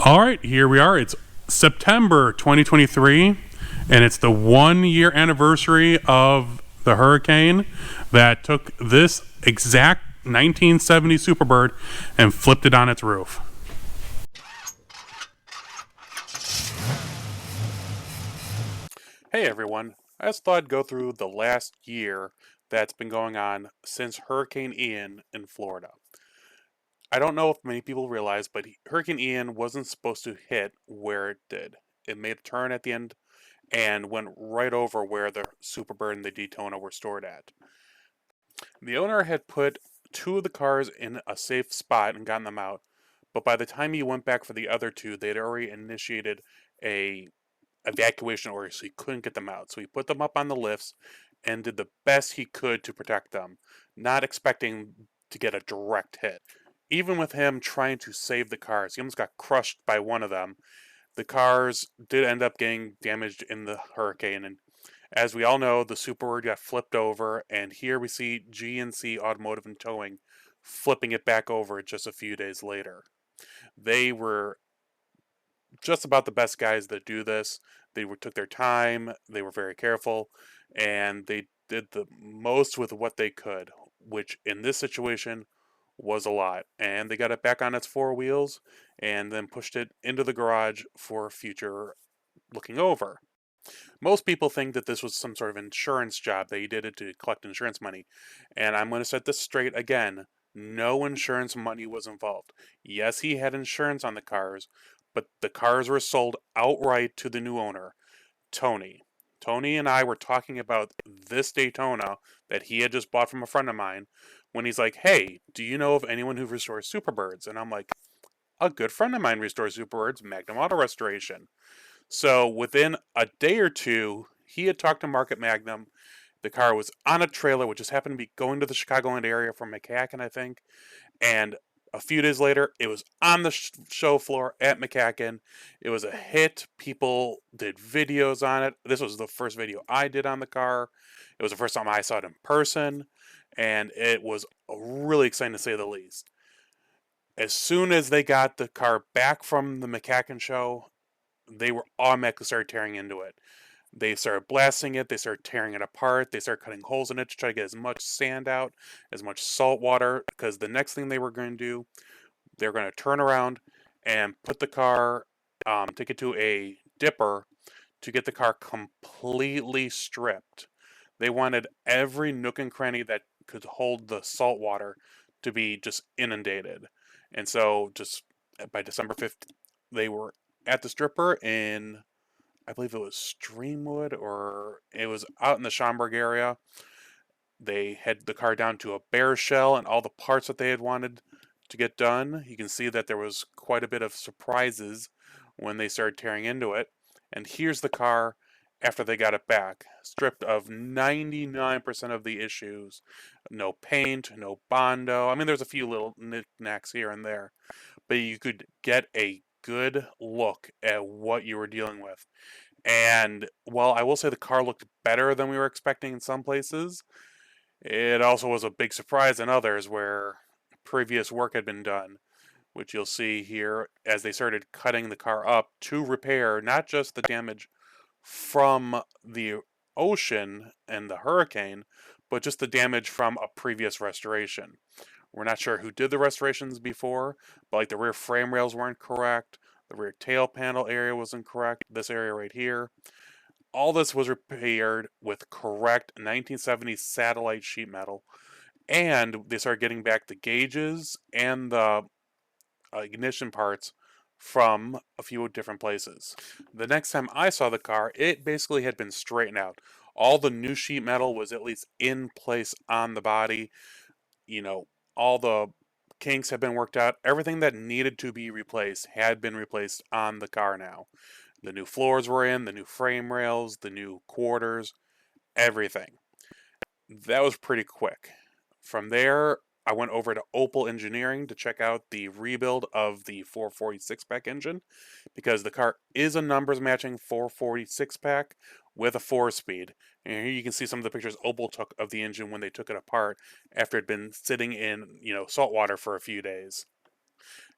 All right, here we are. It's September 2023, and it's the 1 year anniversary of the hurricane that took this exact 1970 Superbird and flipped it on its roof. Hey everyone, I just thought I'd go through the last year that's been going on since Hurricane Ian in Florida. I don't know if many people realize, but Hurricane Ian wasn't supposed to hit where it did. It made a turn at the end and went right over where the Superbird and the Daytona were stored at. The owner had put two of the cars in a safe spot and gotten them out, but by the time he went back for the other two, they had already initiated a evacuation order, so he couldn't get them out. So he put them up on the lifts and did the best he could to protect them, not expecting to get a direct hit. Even with him trying to save the cars, he almost got crushed by one of them. The cars did end up getting damaged in the hurricane, and as we all know, the Superbird got flipped over, and here we see GNC Automotive and Towing flipping it back over just a few days later. They were just about the best guys that do this. They took their time, they were very careful, and they did the most with what they could, which in this situation was a lot. And they got it back on its four wheels and then pushed it into the garage for future looking over. Most people think that this was some sort of insurance job, that he did it to collect insurance money. And I'm going to set this straight again. No insurance money was involved. Yes, he had insurance on the cars, but the cars were sold outright to the new owner, Tony. Tony and I were talking about this Daytona that he had just bought from a friend of mine when he's like, "Hey, do you know of anyone who restores Superbirds?" And I'm like, "A good friend of mine restores Superbirds, Magnum Auto Restoration." So within a day or two, he had talked to Market Magnum. The car was on a trailer, which just happened to be going to the Chicagoland area from McCacken, I think. And a few days later, it was on the show floor at McCacken. It was a hit. People did videos on it. This was the first video I did on the car. It was the first time I saw it in person. And it was really exciting to say the least. As soon as they got the car back from the McCacken show, they were automatically started tearing into it. They started blasting it, they started tearing it apart, they started cutting holes in it to try to get as much sand out, as much salt water, because the next thing they were going to do, they're going to turn around and put the car, take it to a dipper to get the car completely stripped. They wanted every nook and cranny that could hold the salt water to be just inundated. And so just by December 5th, they were at the stripper in, I believe it was Streamwood, or it was out in the Schaumburg area. They had the car down to a bare shell and all the parts that they had wanted to get done. You can see that there was quite a bit of surprises when they started tearing into it. And here's the car after they got it back, stripped of 99% of the issues. No paint, no Bondo. I mean, there's a few little knickknacks here and there, but you could get a good look at what you were dealing with. And while I will say the car looked better than we were expecting in some places, it also was a big surprise in others where previous work had been done, which you'll see here as they started cutting the car up to repair not just the damage from the ocean and the hurricane, but just the damage from a previous restoration. We're not sure who did the restorations before, but like the rear frame rails weren't correct, the rear tail panel area wasn't correct, this area right here. All this was repaired with correct 1970s satellite sheet metal, and they started getting back the gauges and the ignition parts from a few different places. The next time I saw the car, it basically had been straightened out. All the new sheet metal was at least in place on the body. You know, all the kinks have been worked out. Everything that needed to be replaced had been replaced on the car now. The new floors were in, the new frame rails, the new quarters, everything. That was pretty quick. From there, I went over to Opel Engineering to check out the rebuild of the 446 pack engine, because the car is a numbers matching 446 pack with a 4-speed. And here you can see some of the pictures Opel took of the engine when they took it apart after it had been sitting in, salt water for a few days.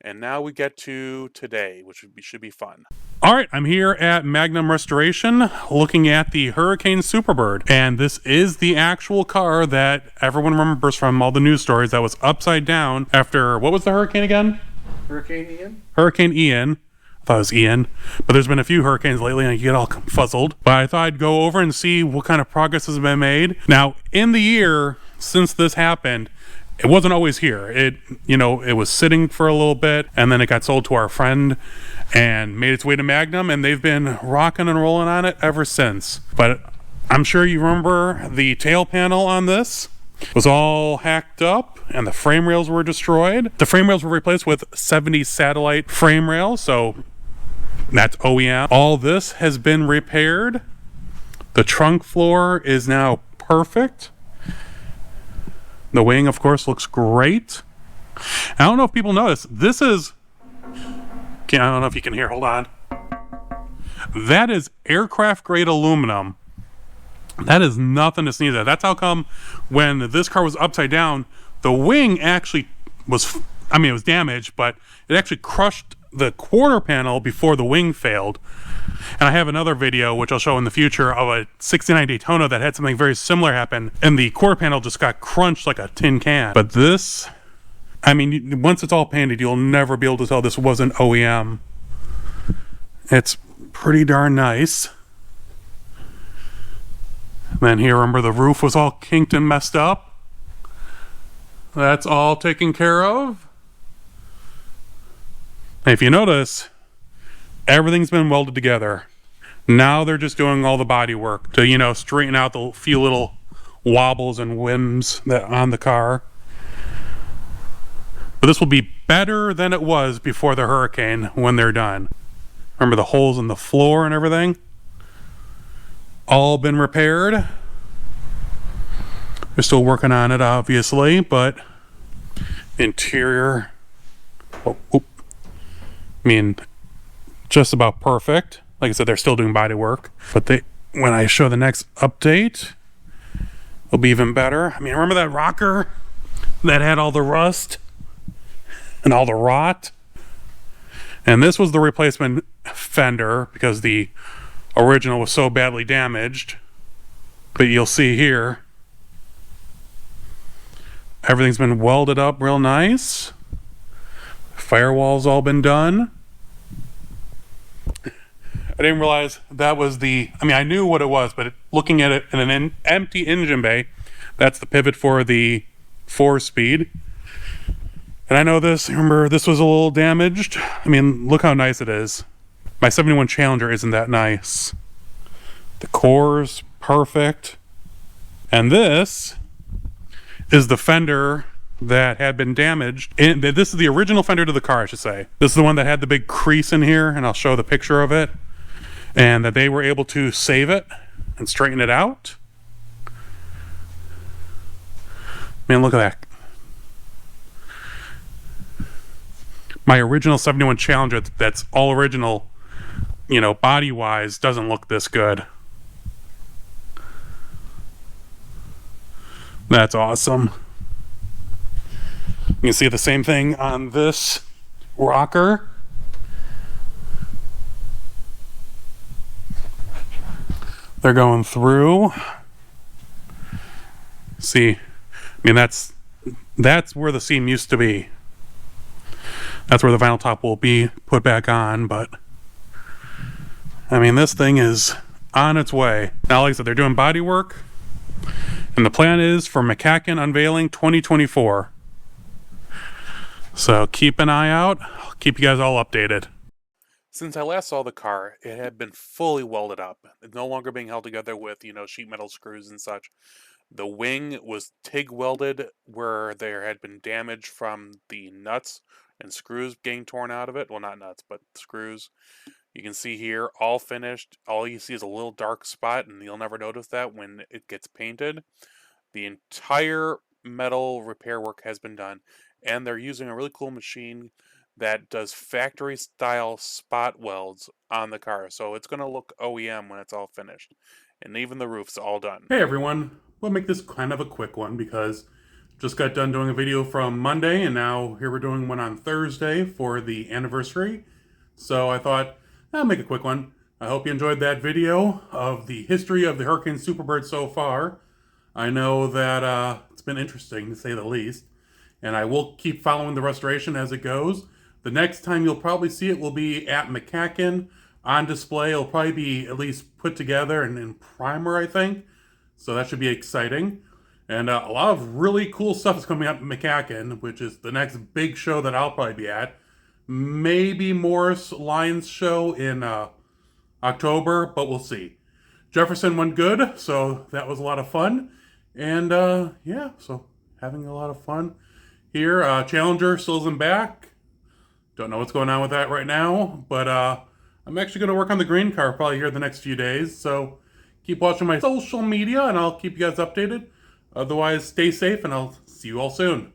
And now we get to today, which should be fun. All right, I'm here at Magnum Restoration looking at the Hurricane Superbird. And this is the actual car that everyone remembers from all the news stories that was upside down after, what was the hurricane again? Hurricane Ian? Hurricane Ian. I thought it was Ian, but there's been a few hurricanes lately and I get all fuzzled. But I thought I'd go over and see what kind of progress has been made. Now, in the year since this happened, it wasn't always here. It was sitting for a little bit and then it got sold to our friend and made its way to Magnum, and they've been rocking and rolling on it ever since. But I'm sure you remember the tail panel on this was all hacked up and the frame rails were destroyed. The frame rails were replaced with 70 satellite frame rails, so that's OEM. All this has been repaired. The trunk floor is now perfect. The wing, of course, looks great. I don't know if people notice, this is, I don't know if you can hear, hold on. That is aircraft grade aluminum. That is nothing to sneeze at. That's how come when this car was upside down, the wing actually was, it was damaged, but it actually crushed the quarter panel before the wing failed. And I have another video, which I'll show in the future, of a 69 Daytona that had something very similar happen, and the quarter panel just got crunched like a tin can. But this, once it's all painted, you'll never be able to tell this wasn't OEM. It's pretty darn nice. And then here, remember, the roof was all kinked and messed up. That's all taken care of. And if you notice, everything's been welded together. Now they're just doing all the body work to, straighten out the few little wobbles and whims that on the car. But this will be better than it was before the hurricane when they're done. Remember the holes in the floor and everything? All been repaired. They're still working on it, obviously, but interior, just about perfect. Like I said, they're still doing body work, but when I show the next update, it'll be even better. Remember that rocker that had all the rust and all the rot? And this was the replacement fender because the original was so badly damaged. But you'll see here, everything's been welded up real nice. Firewall's all been done. I didn't realize that was I knew what it was, but looking at it in an empty engine bay, that's the pivot for the 4-speed. And I know this, remember, this was a little damaged. Look how nice it is. My 71 Challenger isn't that nice. The core's perfect. And this is the fender that had been damaged. This is the original fender to the car, I should say. This is the one that had the big crease in here, and I'll show the picture of it. And that they were able to save it and straighten it out. Look at that. My original 71 Challenger that's all original, body-wise, doesn't look this good. That's awesome. You can see the same thing on this rocker. They're going through. See, that's where the seam used to be. That's where the vinyl top will be put back on, but this thing is on its way. Now, like I said, they're doing body work, and the plan is for McCacken unveiling 2024. So keep an eye out. I'll keep you guys all updated. Since I last saw the car, it had been fully welded up. It's no longer being held together with, sheet metal screws and such. The wing was TIG welded where there had been damage from the nuts and screws getting torn out of it. Well, not nuts, but screws. You can see here, all finished. All you see is a little dark spot, and you'll never notice that when it gets painted. The entire metal repair work has been done, and they're using a really cool machine that does factory style spot welds on the car. So it's going to look OEM when it's all finished. And even the roof's all done. Hey everyone, we'll make this kind of a quick one because Just got done doing a video from Monday, and now here we're doing one on Thursday for the anniversary. So I thought, I'll make a quick one. I hope you enjoyed that video of the history of the Hurricane Superbird so far. I know that it's been interesting, to say the least. And I will keep following the restoration as it goes. The next time you'll probably see it will be at McCacken on display. It'll probably be at least put together and in primer, I think. So that should be exciting. And a lot of really cool stuff is coming up at McCacken, which is the next big show that I'll probably be at. Maybe Morris Lyons show in October, but we'll see. Jefferson went good, so that was a lot of fun. And yeah, so having a lot of fun here. Challenger still isn't back. Don't know what's going on with that right now, but I'm actually going to work on the green car probably here the next few days. So keep watching my social media, and I'll keep you guys updated. Otherwise, stay safe, and I'll see you all soon.